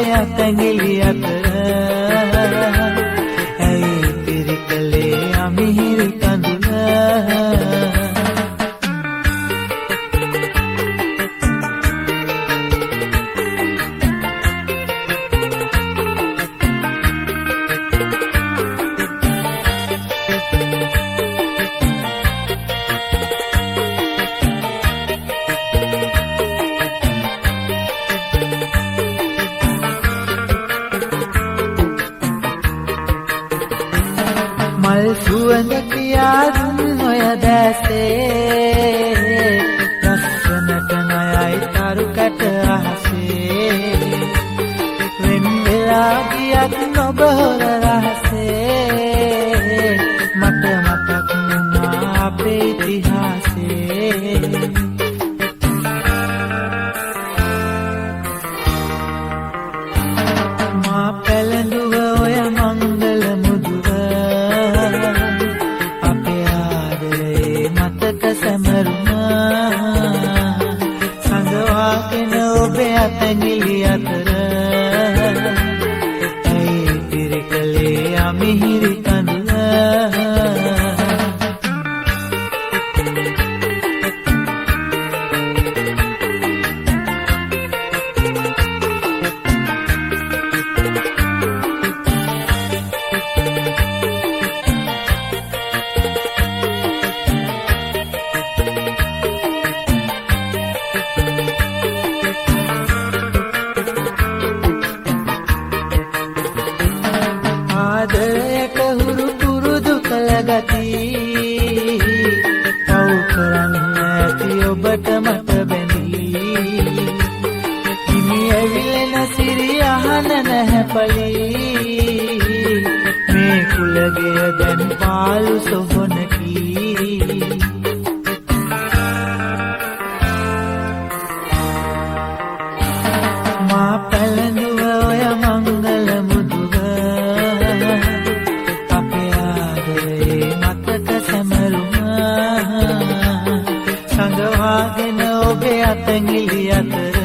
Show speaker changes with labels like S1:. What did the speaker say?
S1: ඔබේ අතැඟිලි අතර ඇයි පිරිකලේ අමිහිරි කඳුල මල් සුවඳ පියාදුන් නොය දැසේ ලස්සනට නයයි තරුකට අහසේ වෙන් වෙලා ගියත් නොබ හොර රහසේ මට මතක් වුණා අපේ ඉතිහාසේ මා පැලඳුව ඔය මංගල මුදුව අපේ ආදරේ මතක සැමරුණා සඳවාගෙන ඔබේ අතැඟිලි අතර ඇයි පිරිකලේ අමිහිරි කඳුල ආදරයට හුරු පුරුදු කළ ගති පව් කරන්න ඇති ඔබට මට බැඳී හිමි ඇවිලෙන සිරි අහන නැහැ පලි මේ කුලගය දැන් පාලු සොහොනකි මා පැලඳුව ඔය මංගල මුදුව අපේ ආදරේ මතක සැමරුණා සඳවාගෙන ඔබේ අතැඟිලි අතර